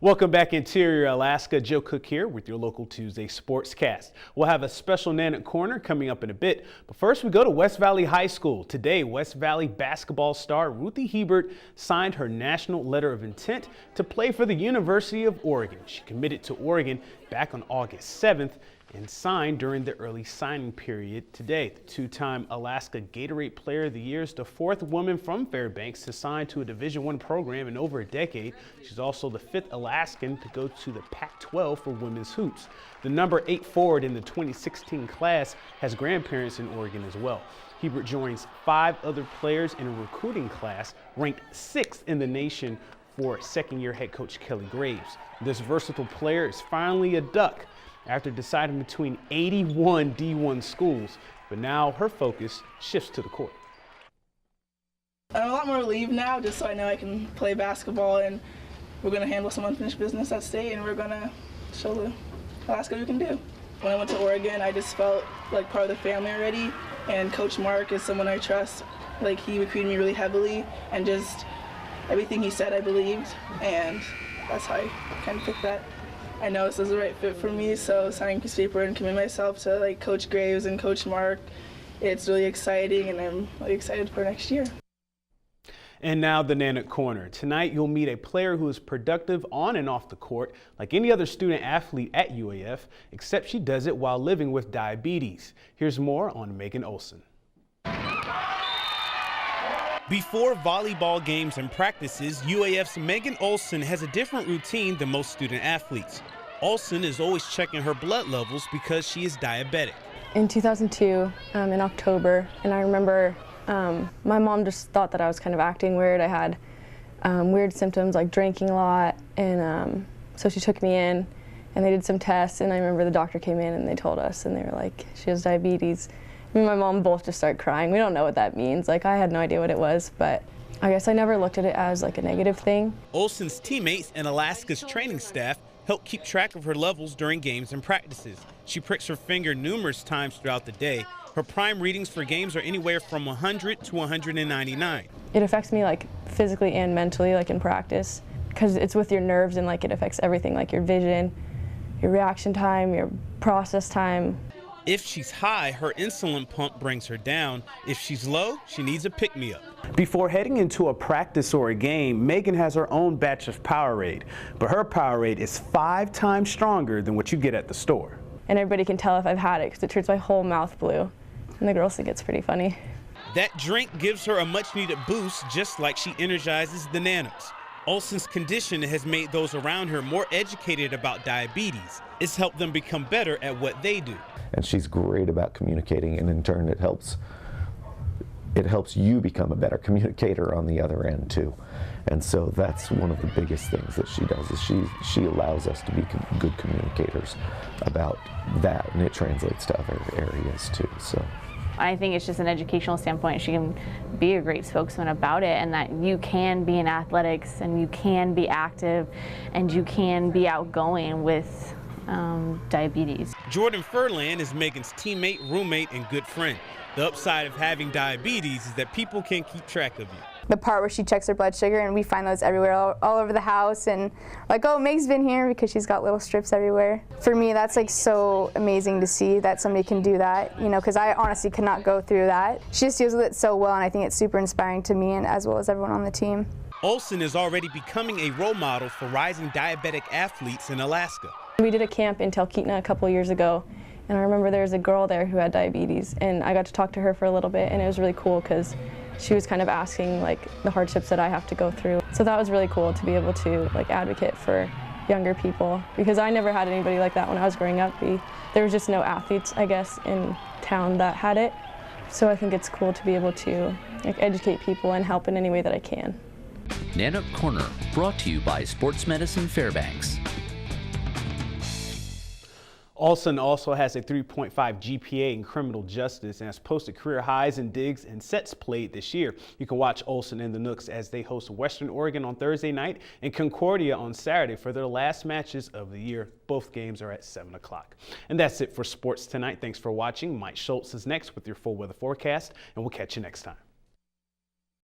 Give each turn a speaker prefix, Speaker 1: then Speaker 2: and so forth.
Speaker 1: Welcome back, Interior Alaska. Joe Cook here with your local Tuesday Sportscast. We'll have a special Nana Corner coming up in a bit, but first we go to West Valley High School. Today, West Valley basketball star Ruthie Hebert signed her national letter of intent to play for the University of Oregon. She committed to Oregon back on August 7th and signed during the early signing period today. The two-time Alaska Gatorade Player of the Year is the fourth woman from Fairbanks to sign to a Division I program in over a decade. She's also the fifth Alaskan to go to the Pac-12 for women's hoops. The number 8 forward in the 2016 class has grandparents in Oregon as well. Hebert joins 5 other players in a recruiting class ranked 6th in the nation for second-year head coach Kelly Graves. This versatile player is finally a Duck after deciding between 81 D1 schools, but now her focus shifts to the court.
Speaker 2: I'm a lot more relieved now, just so I know I can play basketball, and we're going to handle some unfinished business at state, and we're going to show the Alaska what we can do. When I went to Oregon, I just felt like part of the family already, and Coach Mark is someone I trust. Like, he recruited me really heavily, and just everything he said I believed, and that's how I kind of picked that. I know this is the right fit for me, so signing piece of paper and committing myself to like Coach Graves and Coach Mark, it's really exciting, and I'm really excited for next year.
Speaker 1: And now the Nana Corner. Tonight you'll meet a player who is productive on and off the court like any other student athlete at UAF, except she does it while living with diabetes. Here's more on Megan Olson. Before volleyball games and practices, UAF's Megan Olson has a different routine than most student athletes. Olson is always checking her blood levels because she is diabetic.
Speaker 3: In 2002, in October, and I remember my mom just thought that I was kind of acting weird. I had weird symptoms like drinking a lot, and so she took me in and they did some tests, and I remember the doctor came in and they told us, and they were like, she has diabetes. Me and my mom both just started crying. We don't know what that means. Like, I had no idea what it was, but I guess I never looked at it as like a negative thing.
Speaker 1: Olson's teammates and Alaska's training staff help keep track of her levels during games and practices. She pricks her finger numerous times throughout the day. Her prime readings for games are anywhere from 100 to 199.
Speaker 3: It affects me like physically and mentally, like in practice, because it's with your nerves, and like it affects everything, like your vision, your reaction time, your process time.
Speaker 1: If she's high, her insulin pump brings her down. If she's low, she needs a pick-me-up. Before heading into a practice or a game, Megan has her own batch of Powerade, but her Powerade is 5 times stronger than what you get at the store.
Speaker 3: And everybody can tell if I've had it because it turns my whole mouth blue, and the girls think it's pretty funny.
Speaker 1: That drink gives her a much-needed boost, just like she energizes the Nanas. Olson's condition has made those around her more educated about diabetes. It's helped them become better at what they do.
Speaker 4: And she's great about communicating, and in turn it helps you become a better communicator on the other end too. And so that's one of the biggest things that she does, is she allows us to be good communicators about that, and it translates to other areas too. So
Speaker 5: I think it's just an educational standpoint. She can be a great spokesman about it, and that you can be in athletics, and you can be active, and you can be outgoing with diabetes.
Speaker 1: Jordan Furlan is Megan's teammate, roommate, and good friend. The upside of having diabetes is that people can keep track of you.
Speaker 6: The part where she checks her blood sugar, and we find those everywhere, all over the house, and like, oh, Meg's been here, because she's got little strips everywhere. For me, that's like so amazing to see that somebody can do that, you know, because I honestly could not go through that. She just deals with it so well, and I think it's super inspiring to me, and as well as everyone on the team.
Speaker 1: Olson is already becoming a role model for rising diabetic athletes in Alaska.
Speaker 3: We did a camp in Talkeetna a couple years ago, and I remember there was a girl there who had diabetes, and I got to talk to her for a little bit, and it was really cool because she was kind of asking like the hardships that I have to go through. So that was really cool to be able to like advocate for younger people, because I never had anybody like that when I was growing up. There was just no athletes, I guess, in town that had it. So I think it's cool to be able to like educate people and help in any way that I can.
Speaker 7: Nana Corner, brought to you by Sports Medicine Fairbanks.
Speaker 1: Olson also has a 3.5 GPA in criminal justice and has posted career highs in digs and sets played this year. You can watch Olson and the Nooks as they host Western Oregon on Thursday night and Concordia on Saturday for their last matches of the year. Both games are at 7 o'clock. And that's it for sports tonight. Thanks for watching. Mike Schultz is next with your full weather forecast, and we'll catch you next time.